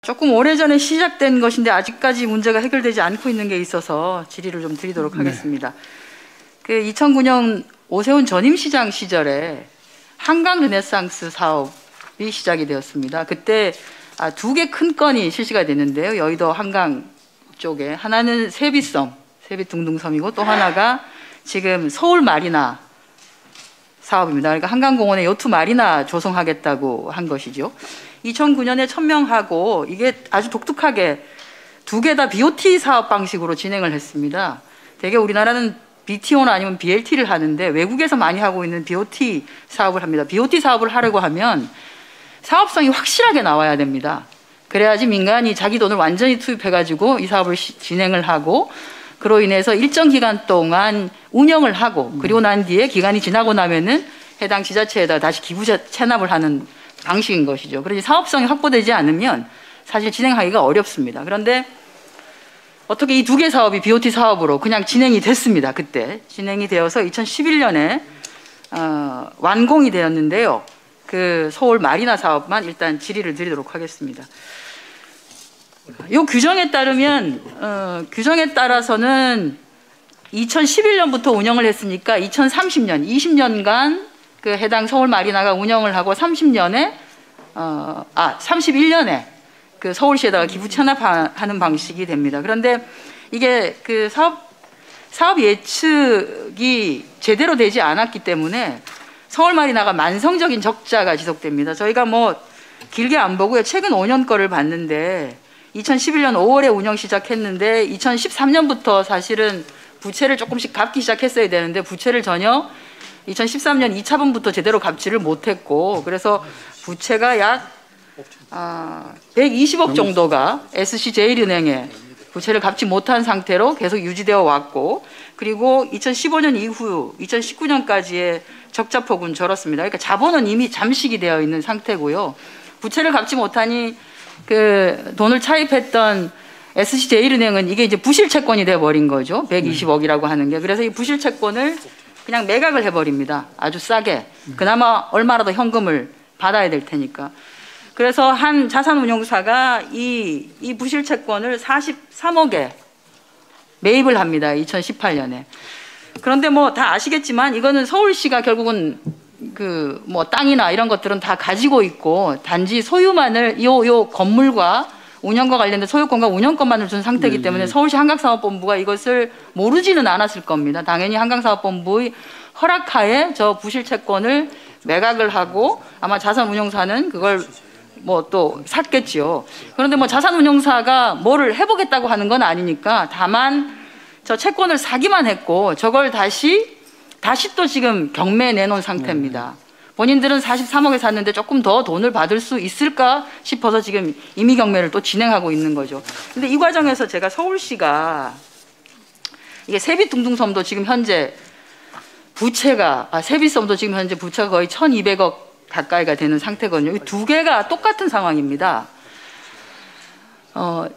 조금 오래전에 시작된 것인데 아직까지 문제가 해결되지 않고 있는 게 있어서 질의를 좀 드리도록 하겠습니다. 그 2009년 오세훈 전임시장 시절에 한강 르네상스 사업이 시작이 되었습니다. 그때 두 개 큰 건이 실시가 됐는데요. 여의도 한강 쪽에 하나는 세빛섬, 세빛둥둥섬이고 또 하나가 지금 서울 마리나 사업입니다. 그러니까 한강공원에 요트 마리나 조성하겠다고 한 것이죠. 2009년에 천명하고 이게 아주 독특하게 두 개 다 BOT 사업 방식으로 진행을 했습니다. 대개 우리나라는 BTO나 아니면 BLT를 하는데 외국에서 많이 하고 있는 BOT 사업을 합니다. BOT 사업을 하려고 하면 사업성이 확실하게 나와야 됩니다. 그래야지 민간이 자기 돈을 완전히 투입해가지고 이 사업을 진행을 하고 그로 인해서 일정 기간 동안 운영을 하고 그리고 난 뒤에 기간이 지나고 나면은 해당 지자체에다 다시 기부 체납을 하는 방식인 것이죠. 그러니 사업성이 확보되지 않으면 사실 진행하기가 어렵습니다. 그런데 어떻게 이 두 개 사업이 BOT 사업으로 그냥 진행이 됐습니다. 그때 진행이 되어서 2011년에 완공이 되었는데요. 그 서울 마리나 사업만 일단 질의를 드리도록 하겠습니다. 이 규정에 따르면 규정에 따라서는 2011년부터 운영을 했으니까 2030년, 20년간 그 해당 서울 마리나가 운영을 하고 31년에 그 서울시에다가 기부 체납하는 방식이 됩니다. 그런데 이게 그 사업 예측이 제대로 되지 않았기 때문에 서울 마리나가 만성적인 적자가 지속됩니다. 저희가 뭐 길게 안 보고요. 최근 5년 거를 봤는데 2011년 5월에 운영 시작했는데 2013년부터 사실은 부채를 조금씩 갚기 시작했어야 되는데 부채를 전혀 2013년 2차분부터 제대로 갚지를 못했고 그래서 부채가 약 120억 정도가 SC제일은행에 부채를 갚지 못한 상태로 계속 유지되어 왔고 그리고 2015년 이후 2019년까지의 적자폭은 줄었습니다. 그러니까 자본은 이미 잠식이 되어 있는 상태고요. 부채를 갚지 못하니 그 돈을 차입했던 SC제일은행은 이게 이제 부실채권이 돼버린 거죠. 120억이라고 하는 게. 그래서 이 부실채권을 그냥 매각을 해버립니다. 아주 싸게. 그나마 얼마라도 현금을 받아야 될 테니까. 그래서 한 자산운용사가 이 부실채권을 43억에 매입을 합니다. 2018년에. 그런데 뭐 다 아시겠지만 이거는 서울시가 결국은 그 뭐 땅이나 이런 것들은 다 가지고 있고 단지 소유만을 요 건물과 운영과 관련된 소유권과 운영권만을 준 상태이기 때문에 서울시 한강사업본부가 이것을 모르지는 않았을 겁니다. 당연히 한강사업본부의 허락하에 저 부실채권을 매각을 하고 아마 자산운용사는 그걸 뭐 또 샀겠지요. 그런데 뭐 자산운용사가 뭐를 해보겠다고 하는 건 아니니까 다만 저 채권을 사기만 했고 저걸 다시 또 지금 경매에 내놓은 상태입니다. 본인들은 43억에 샀는데 조금 더 돈을 받을 수 있을까 싶어서 지금 임의 경매를 또 진행하고 있는 거죠. 근데 이 과정에서 제가 서울시가 이게 세빛둥둥섬도 지금 현재 부채가 세빛섬도 지금 현재 부채가 거의 1,200억 가까이가 되는 상태거든요. 이 두 개가 똑같은 상황입니다.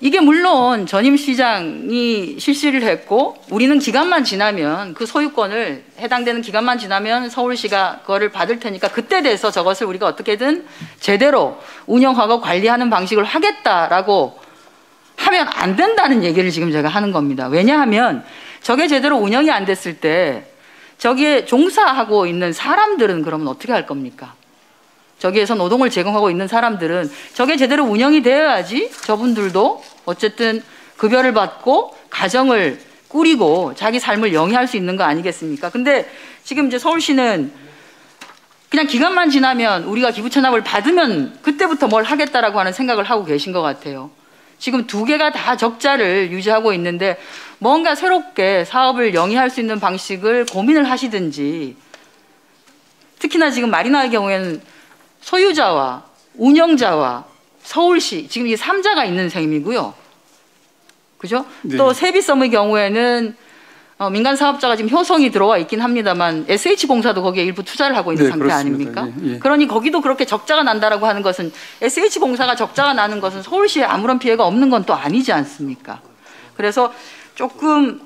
이게 물론 전임 시장이 실시를 했고 우리는 기간만 지나면 그 소유권을 해당되는 기간만 지나면 서울시가 그거를 받을 테니까 그때 돼서 저것을 우리가 어떻게든 제대로 운영하고 관리하는 방식을 하겠다라고 하면 안 된다는 얘기를 지금 제가 하는 겁니다. 왜냐하면 저게 제대로 운영이 안 됐을 때 저기에 종사하고 있는 사람들은 그러면 어떻게 할 겁니까? 저기에서 노동을 제공하고 있는 사람들은 저게 제대로 운영이 되어야지 저분들도 어쨌든 급여를 받고 가정을 꾸리고 자기 삶을 영위할 수 있는 거 아니겠습니까? 근데 지금 이제 서울시는 그냥 기간만 지나면 우리가 기부 체납을 받으면 그때부터 뭘 하겠다라고 하는 생각을 하고 계신 것 같아요. 지금 두 개가 다 적자를 유지하고 있는데 뭔가 새롭게 사업을 영위할 수 있는 방식을 고민을 하시든지 특히나 지금 마리나의 경우에는 소유자와 운영자와 서울시 지금 이 3자가 있는 셈이고요. 그죠? 네. 또 세빛섬의 경우에는 민간 사업자가 지금 효성이 들어와 있긴 합니다만 SH공사도 거기에 일부 투자를 하고 있는 상태 그렇습니다. 아닙니까? 예. 그러니 거기도 그렇게 적자가 난다라고 하는 것은 SH공사가 적자가 나는 것은 서울시에 아무런 피해가 없는 건 또 아니지 않습니까? 그래서 조금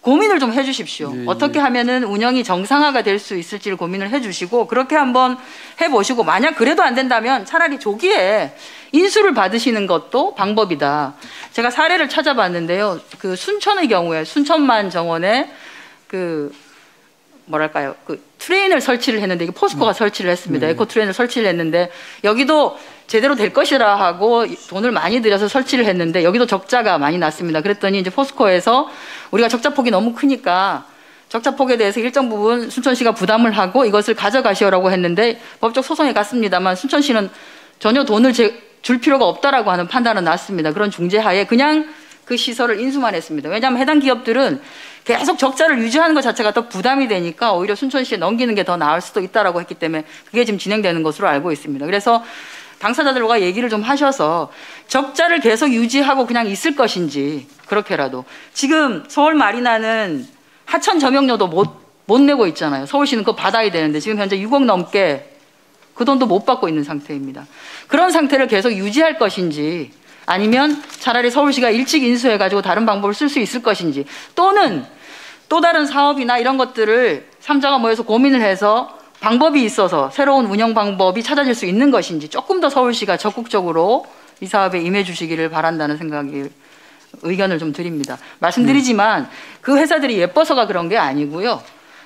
고민을 좀 해주십시오. 예, 어떻게 하면은 운영이 정상화가 될 수 있을지를 고민을 해주시고 그렇게 한번 해보시고 만약 그래도 안 된다면 차라리 조기에 인수를 받으시는 것도 방법이다. 제가 사례를 찾아봤는데요. 그 순천의 경우에 순천만 정원에 그 뭐랄까요, 그 트레인을 설치를 했는데 이게 포스코가 설치를 했습니다. 에코 트레인을 설치를 했는데 여기도 제대로 될 것이라 하고 돈을 많이 들여서 설치를 했는데 여기도 적자가 많이 났습니다. 그랬더니 이제 포스코에서 우리가 적자폭이 너무 크니까 적자폭에 대해서 일정 부분 순천시가 부담을 하고 이것을 가져가시오라고 했는데 법적 소송에 갔습니다만 순천시는 전혀 돈을 줄 필요가 없다라고 하는 판단은 났습니다. 그런 중재하에 그냥 그 시설을 인수만 했습니다. 왜냐하면 해당 기업들은 계속 적자를 유지하는 것 자체가 더 부담이 되니까 오히려 순천시에 넘기는 게 더 나을 수도 있다라고 했기 때문에 그게 지금 진행되는 것으로 알고 있습니다. 그래서 당사자들과 얘기를 좀 하셔서 적자를 계속 유지하고 그냥 있을 것인지 그렇게라도 지금 서울 마리나는 하천 점용료도 못 내고 있잖아요. 서울시는 그거 받아야 되는데 지금 현재 6억 넘게 그 돈도 못 받고 있는 상태입니다. 그런 상태를 계속 유지할 것인지 아니면 차라리 서울시가 일찍 인수해가지고 다른 방법을 쓸 수 있을 것인지 또는 또 다른 사업이나 이런 것들을 3자가 모여서 고민을 해서 방법이 있어서 새로운 운영 방법이 찾아질 수 있는 것인지 조금 더 서울시가 적극적으로 이 사업에 임해 주시기를 바란다는 생각이 의견을 좀 드립니다. 말씀드리지만 그 회사들이 예뻐서가 그런 게 아니고요.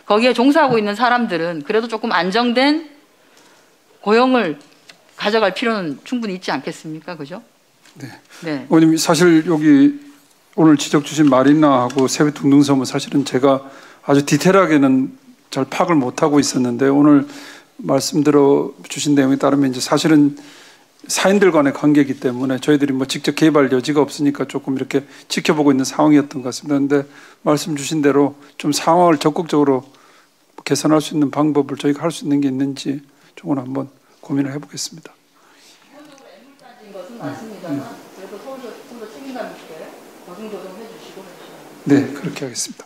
거기에 종사하고 있는 사람들은 그래도 조금 안정된 고용을 가져갈 필요는 충분히 있지 않겠습니까? 그죠? 네. 네. 의원님 사실 여기 오늘 지적 주신 마리나하고 세부 둥둥섬은 사실은 제가 아주 디테일하게는 잘 파악을 못하고 있었는데 오늘 말씀들어 주신 내용에 따르면 이제 사실은 사인들 간의 관계이기 때문에 저희들이 뭐 직접 개입할 여지가 없으니까 조금 이렇게 지켜보고 있는 상황이었던 것 같습니다. 그런데 말씀 주신 대로 좀 상황을 적극적으로 개선할 수 있는 방법을 저희가 할 수 있는 게 있는지 조금 한번 고민을 해보겠습니다. 기본적으로 애물단지인 것은 맞습니다만 그래도 서울시가 조금 더 책임감 있게 조정해 주시고 네, 그렇게 하겠습니다.